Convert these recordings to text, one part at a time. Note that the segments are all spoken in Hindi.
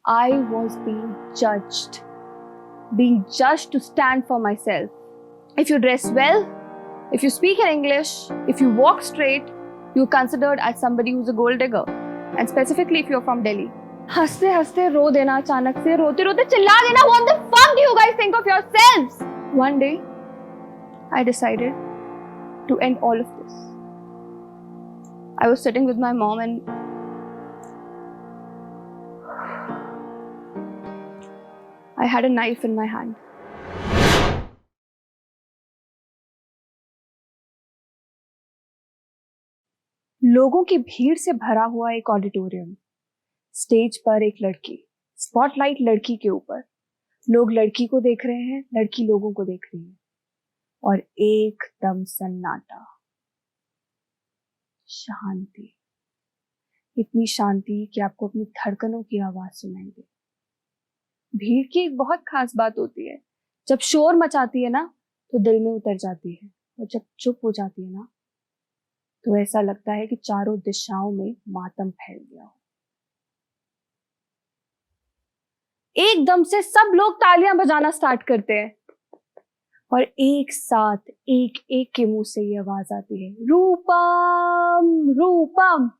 I was being judged to stand for myself. If you dress well, if you speak in English, if you walk straight, you're considered as somebody who's a gold digger. And specifically if you're from Delhi. हंसते हंसते रो देना, अचानक से रोते रोते चिल्ला देना, what the fuck do you guys think of yourselves? One day, I decided to end all of this. I was sitting with my mom and I had a knife in my hand. लोगों की भीड़ से भरा हुआ एक ऑडिटोरियम, स्टेज पर एक लड़की, स्पॉटलाइट लड़की के ऊपर, लोग लड़की को देख रहे हैं, लड़की लोगों को देख रही है, और एकदम सन्नाटा, शांति, इतनी शांति कि आपको अपनी धड़कनों की आवाज सुनाई दे। भीड़ की एक बहुत खास बात होती है, जब शोर मचाती है ना तो दिल में उतर जाती है, और जब चुप हो जाती है ना तो ऐसा लगता है कि चारों दिशाओं में मातम फैल गया हो। एकदम से सब लोग तालियां बजाना स्टार्ट करते हैं और एक साथ एक एक के मुंह से ये आवाज आती है, रूपम रूपम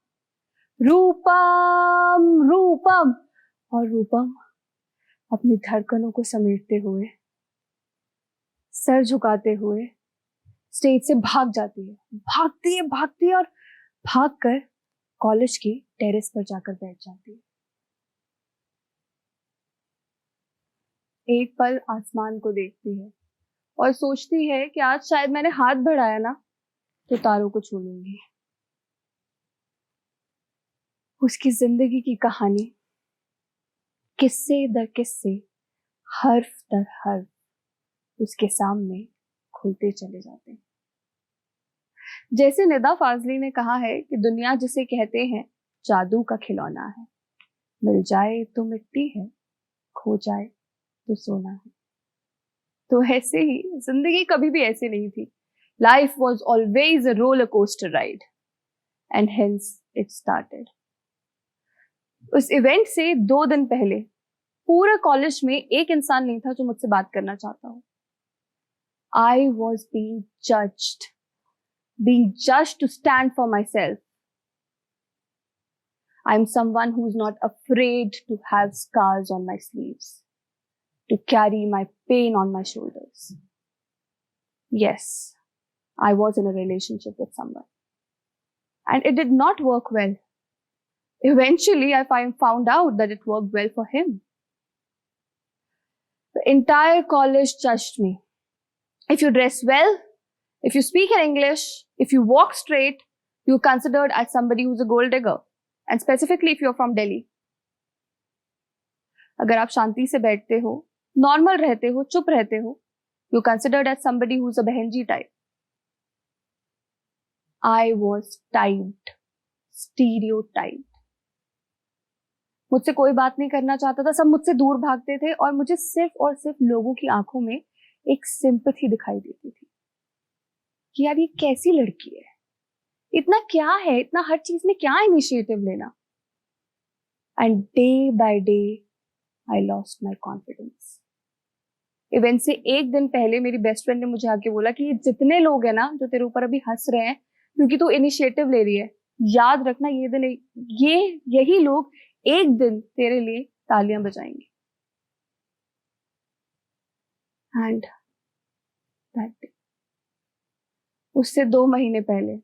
रूपम रूपम। और रूपम अपनी धड़कनों को समेटते हुए, सर झुकाते हुए स्टेज से भाग जाती है, भागती है और भागकर कॉलेज की टेरेस पर जाकर बैठ जाती है। एक पल आसमान को देखती है और सोचती है कि आज शायद मैंने हाथ बढ़ाया ना तो तारों को छू लूंगी। उसकी जिंदगी की कहानी किस्से दर किस्से, हर्फ दर हर्फ उसके सामने खुलते चले जाते हैं। जैसे निदा फाजली ने कहा है कि दुनिया जिसे कहते हैं जादू का खिलौना है, मिल जाए तो मिट्टी है, खो जाए तो सोना है। तो ऐसे ही जिंदगी कभी भी ऐसे नहीं थी। Life was always a roller coaster ride and hence it started. उस इवेंट से 2 दिन पहले पूरे कॉलेज में एक इंसान नहीं था जो मुझसे बात करना चाहता हो। I was being judged to stand for myself. I'm someone who's not afraid to have scars on my sleeves, to carry my pain on my shoulders. Yes, I was in a relationship with someone, and it did not work well. Eventually, I found out that it worked well for him. The entire college judged me. If you dress well, if you speak in English, if you walk straight, you're considered as somebody who's a gold digger. And specifically if you're from Delhi. अगर आप शांति से बैठते हो, नॉर्मल रहते हो, चुप रहते हो, you're considered as somebody who's a बहनजी type. I was typed, stereotyped. मुझसे कोई बात नहीं करना चाहता था, सब मुझसे दूर भागते थे और मुझे सिर्फ और सिर्फ लोगों की आंखों में एक सिंपैथी दिखाई देती थी कि यार ये कैसी लड़की है, इतना क्या है, इतना हर चीज में क्या इनिशिएटिव लेना। And day by day I lost my confidence. Event से एक दिन पहले मेरी बेस्ट फ्रेंड ने मुझे आके बोला कि ये जितने लोग हैं ना जो तेरे ऊपर अभी हंस रहे हैं क्योंकि तू इनिशिएटिव ले रही है, याद रखना ये दिन, यही लोग एक दिन तेरे लिए तालियां बजाएंगे। एंड दैट डे, उससे 2 महीने पहले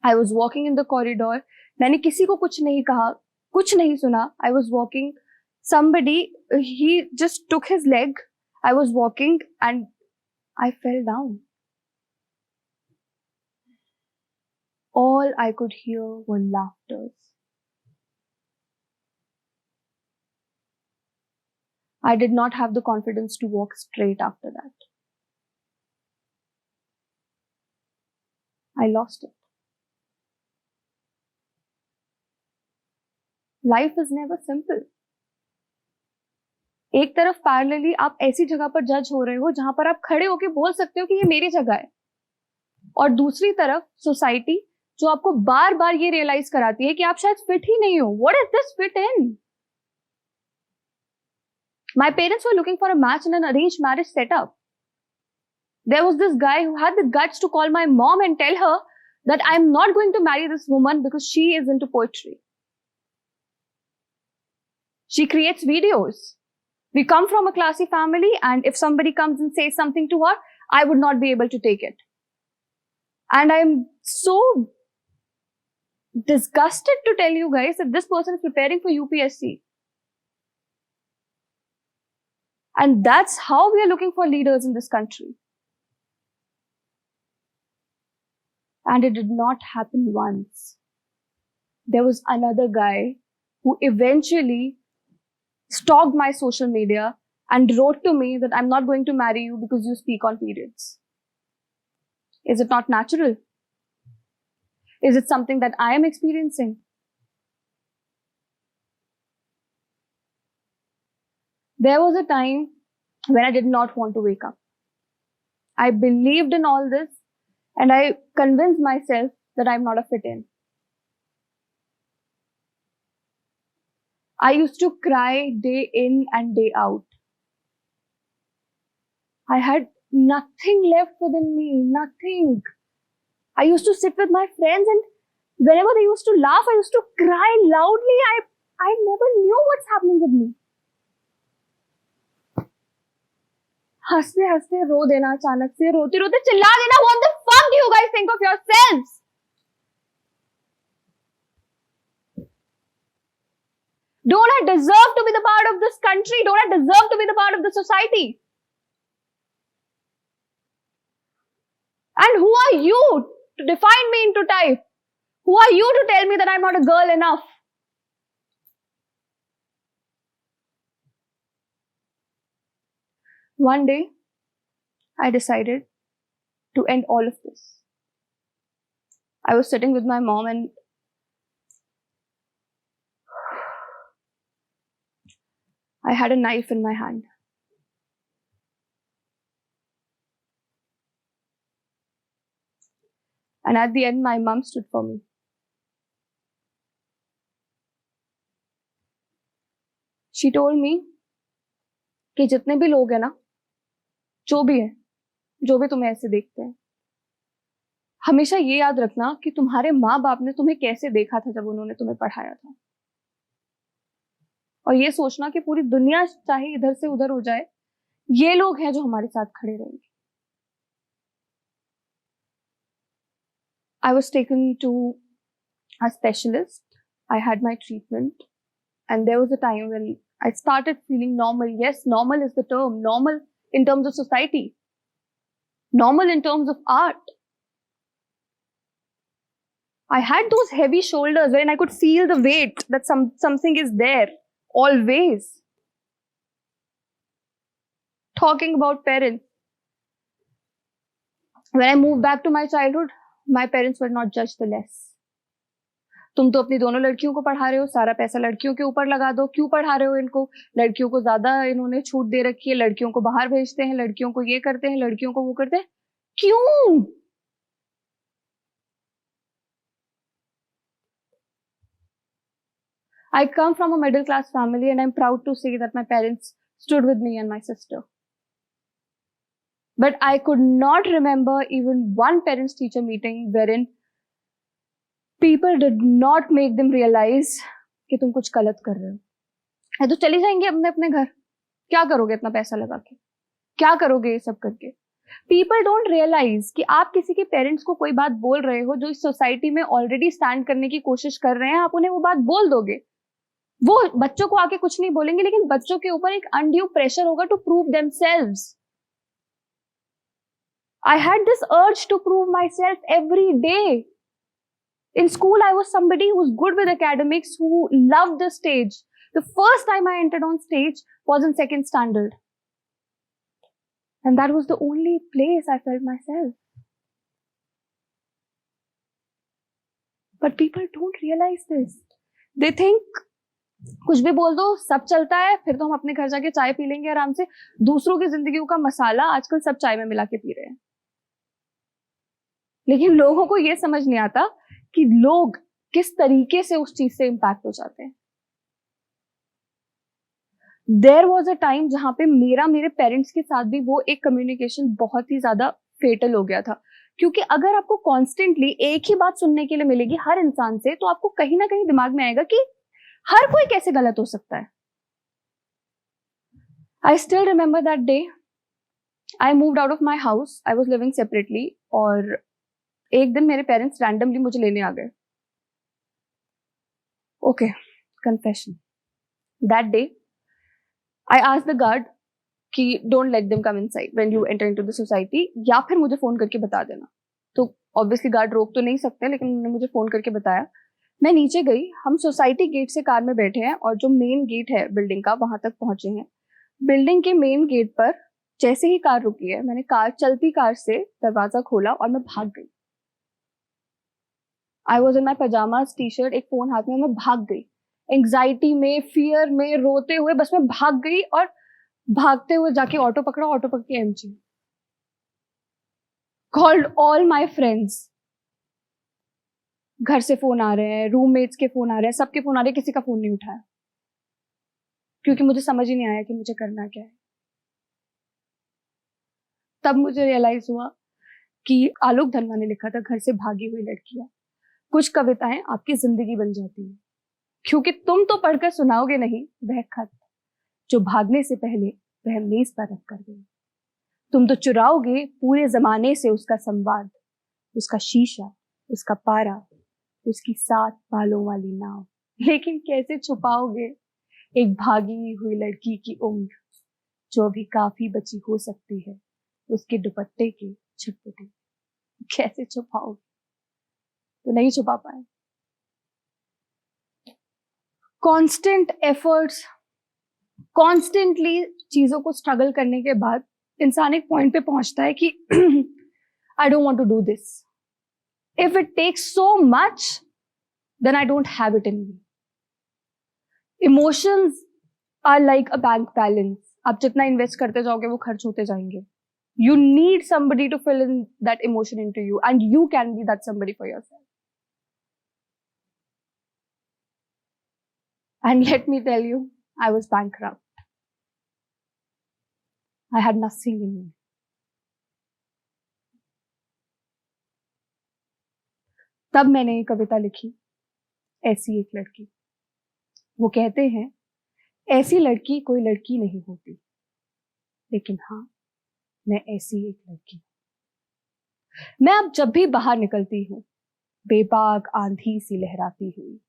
I was walking in the corridor. मैंने किसी को कुछ नहीं कहा, कुछ नहीं सुना. I was walking. Somebody, he just took his leg. I was walking and I fell down. All I could hear were laughters. I did not have the confidence to walk straight after that. I lost it. Life is never simple. एक तरफ पैरेलली आप ऐसी जगह पर जज हो रहे हो जहां पर आप खड़े होके बोल सकते हो कि ये मेरी जगह है, और दूसरी तरफ सोसाइटी जो आपको बार बार ये रियलाइज कराती है कि आप शायद फिट ही नहीं हो। What is this fit in? My parents were looking for a match in an arranged marriage setup. There was this guy who had the guts to call my mom and tell her that I'm not going to marry this woman because she is into poetry. She creates videos. We come from a classy family, and if somebody comes and says something to her, I would not be able to take it. And I'm so disgusted to tell you guys that this person is preparing for UPSC. And that's how we are looking for leaders in this country. And it did not happen once. There was another guy who eventually stalked my social media and wrote to me that I'm not going to marry you because you speak on periods. Is it not natural? Is it something that I am experiencing? There was a time when I did not want to wake up. I believed in all this and I convinced myself that I'm not a fit-in. I used to cry day in and day out. I had nothing left within me, nothing. I used to sit with my friends and whenever they used to laugh, I used to cry loudly. I never knew what's happening with me. हंसते हंसते रो देना, अचानक से रोते रोते चिल्ला देना. What the fuck do you guys think of yourselves? Don't I deserve to be the part of this country? Don't I deserve to be the part of the society? And who are you to define me into type? Who are you to tell me that I'm not a girl enough? One day, I decided to end all of this. I was sitting with my mom and I had a knife in my hand. And at the end, my mom stood for me. She told me कि जितने भी लोग हैं ना, जो भी है, जो भी तुम्हें ऐसे देखते हैं, हमेशा ये याद रखना कि तुम्हारे माँ बाप ने तुम्हें कैसे देखा था जब उन्होंने तुम्हें पढ़ाया था. और ये सोचना कि पूरी दुनिया चाहे इधर से उधर हो जाए, ये लोग हैं जो हमारे साथ खड़े रहेंगे. I was taken to a specialist. I had my treatment. And there was a time when I started feeling normal. Yes, normal is the term. Normal in terms of society. Normal in terms of art. I had those heavy shoulders wherein I could feel the weight that something is there. Always. Talking about parents. When I moved back to my childhood, my parents were not judged the less. तुम तो अपनी दोनों लड़कियों को पढ़ा रहे हो, सारा पैसा लड़कियों के ऊपर लगा दो. क्यों पढ़ा रहे हो इनको? लड़कियों को ज्यादा इन्होंने छूट दे रखी है, लड़कियों को बाहर भेजते हैं, लड़कियों को ये करते हैं, लड़कियों को वो करते हैं. क्यों? I come from a middle class family and I'm proud to say that my parents stood with me and my sister. But I could not remember even one parents teacher meeting wherein people did not make them realize कि तुम कुछ गलत कर रहे हो. है तो चली जाएंगे अपने अपने घर. क्या करोगे इतना पैसा लगा के? क्या करोगे ये सब करके? People don't realize कि आप किसी के पेरेंट्स को कोई बात बोल रहे हो जो इस सोसाइटी में ऑलरेडी स्टैंड करने की कोशिश कर रहे हैं, आप उन्हें वो बात बोल दोगे. वो बच्चों को आके कुछ नहीं बोलेंगे, लेकिन बच्चों के ऊपर एक अनड्यू प्रेशर होगा to prove themselves. I had this urge to prove myself every day. In school, I was somebody who was good with academics, who loved the stage. The first time I entered on stage was in second standard. And that was the only place I felt myself. But people don't realize this. They think, कुछ भी बोल दो, सब चलता है, फिर तो हम अपने घर जाके चाय पी लेंगे आराम से. दूसरों की जिंदगियों का मसाला आजकल सब चाय में मिला के पी रहे हैं. लेकिन लोगों को ये समझ नहीं आता कि लोग किस तरीके से उस चीज से इंपैक्ट हो जाते हैं. देयर वॉज अ टाइम जहाँ पे मेरे पेरेंट्स के साथ भी वो एक कम्युनिकेशन बहुत ही ज्यादा फेटल हो गया था, क्योंकि अगर आपको कॉन्स्टेंटली एक ही बात सुनने के लिए मिलेगी हर इंसान से, तो आपको कहीं ना कहीं दिमाग में आएगा कि हर कोई कैसे गलत हो सकता है. I still remember that day. I moved out of my house. I was living separately. और एक दिन मेरे पेरेंट्स रैंडमली मुझे लेने आ गए. Okay, confession. That day I asked the guard कि don't let them come inside when you enter into the society, या फिर मुझे फोन करके बता देना. तो ऑब्वियसली गार्ड रोक तो नहीं सकते, लेकिन उन्होंने मुझे फोन करके बताया. मैं नीचे गई. हम सोसाइटी गेट से कार में बैठे हैं और जो मेन गेट है बिल्डिंग का, वहां तक पहुंचे हैं. बिल्डिंग के मेन गेट पर जैसे ही कार रुकी है, मैंने चलती कार से दरवाजा खोला और मैं भाग गई. I was in my pyjamas, T shirt, एक फोन हाथ में, मैं भाग गई. एंग्जाइटी में, फियर में, रोते हुए बस मैं भाग गई. और भागते हुए जाके ऑटो पकड़ा. ऑटो पकड़ के MG. Called all my friends. घर से फोन आ रहे हैं, रूममेट्स के फोन आ रहे हैं, सबके फोन आ रहे हैं, किसी का फोन नहीं उठाया, क्योंकि मुझे समझ ही नहीं आया कि मुझे करना क्या है. तब मुझे रियलाइज हुआ कि आलोक धनवा ने लिखा था, घर से भागी हुई लड़कियां. कुछ कविताएं आपकी जिंदगी बन जाती है, क्योंकि तुम तो पढ़कर सुनाओगे नहीं वह खत जो भागने से पहले वह मेज पर रख कर गई. तुम तो चुराओगे पूरे जमाने से उसका संवाद, उसका शीशा, उसका पारा, उसकी 7 बालों वाली नाव. लेकिन कैसे छुपाओगे एक भागी हुई लड़की की उम्र, जो अभी काफी बची हो सकती है उसके दुपट्टे के छटपटे. कैसे छुपाओगे? तो नहीं छुपा पाए. कॉन्स्टेंट एफर्ट्स, कॉन्स्टेंटली चीजों को स्ट्रगल करने के बाद इंसान एक पॉइंट पे पहुंचता है कि I don't want to do this. If it takes so much, then I don't have it in me. Emotions are like a bank balance. आप जितना इन्वेस्ट करते जाओगे वो खर्च होते जाएंगे. You need somebody to fill in that emotion into you, and you can be that somebody for yourself. And let me tell you, I was bankrupt. I had nothing in me. तब मैंने एक कविता लिखी, ऐसी एक लड़की. वो कहते हैं, ऐसी लड़की कोई लड़की नहीं होती, लेकिन हाँ, मैं ऐसी एक लड़की. मैं अब जब भी बाहर निकलती हूँ, बेबाक आंधी सी लहराती हुई,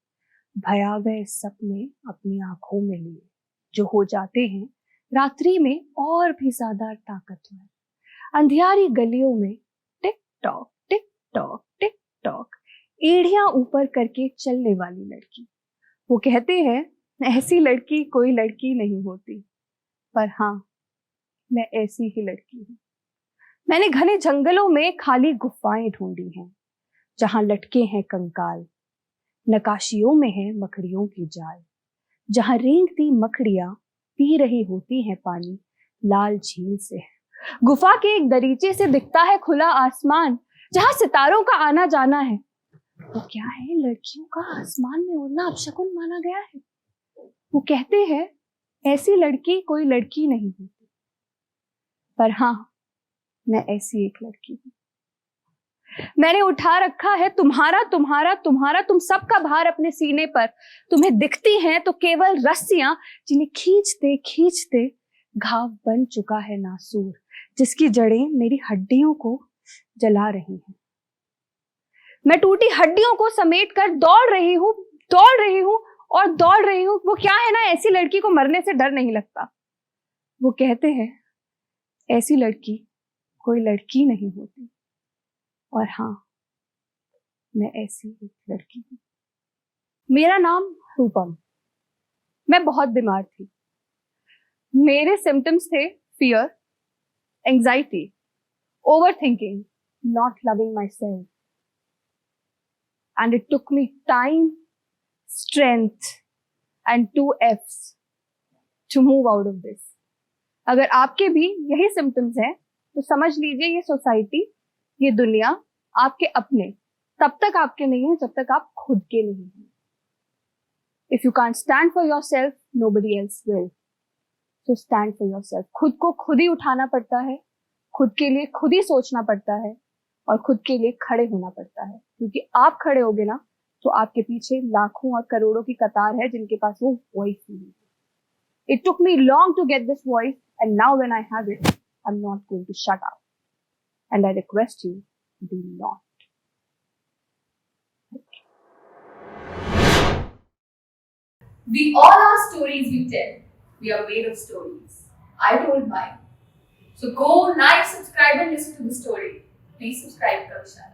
भयावह सपने अपनी आंखों में लिए, जो हो जाते हैं रात्रि में और भी ज्यादा ताकतवर. अंधियारी गलियों में tick tock tick tock tick tock, एड़ियां ऊपर करके चलने वाली लड़की. वो कहते हैं, ऐसी लड़की कोई लड़की नहीं होती, पर हाँ, मैं ऐसी ही लड़की हूँ. मैंने घने जंगलों में खाली गुफाएं ढूंढी हैं, जहां लटके हैं कंकाल. नकाशियों में है मकड़ियों की जाल, जहां रेंगती मकड़ियां पी रही होती हैं पानी लाल झील से. गुफा के एक दरीचे से दिखता है खुला आसमान, जहां सितारों का आना जाना है. वो क्या है, लड़कियों का आसमान में उड़ना अपशकुन माना गया है. वो कहते हैं, ऐसी लड़की कोई लड़की नहीं होती, पर हाँ, मैं ऐसी एक लड़की हूं. मैंने उठा रखा है तुम्हारा तुम्हारा तुम्हारा तुम सबका भार अपने सीने पर. तुम्हें दिखती हैं तो केवल रस्सियां, जिन्हें खींचते खींचते घाव बन चुका है नासूर, जिसकी जड़ें मेरी हड्डियों को जला रही हैं. मैं टूटी हड्डियों को समेट कर दौड़ रही हूं, दौड़ रही हूं और दौड़ रही हूं. वो क्या है ना, ऐसी लड़की को मरने से डर नहीं लगता. वो कहते हैं, ऐसी लड़की कोई लड़की नहीं होती, और हाँ, मैं ऐसी एक लड़की हूं. मेरा नाम रूपम. मैं बहुत बीमार थी. मेरे सिम्टम्स थे fear, anxiety, overthinking, not loving myself. And it took me time, strength and 2 F's to move out of this. अगर आपके भी यही सिम्टम्स हैं, तो समझ लीजिए ये सोसाइटी, ये दुनिया आपके अपने तब तक आपके नहीं है जब तक आप खुद के नहीं हैं. If you can't stand for your self, nobody else will. So stand for yourself. खुद को खुद ही उठाना पड़ता है, खुद के लिए खुद ही सोचना पड़ता है और खुद के लिए खड़े होना पड़ता है, क्योंकि आप खड़े होगे ना तो आपके पीछे लाखों और करोड़ों की कतार है जिनके पास वो वॉइस नहीं है। It took me long to get this voice, and now when I have it, I'm not going to shut up. And I request you, do not. We all have stories we tell. We are made of stories. I told mine. So go like, subscribe, and listen to the story. Please subscribe, Kavisha.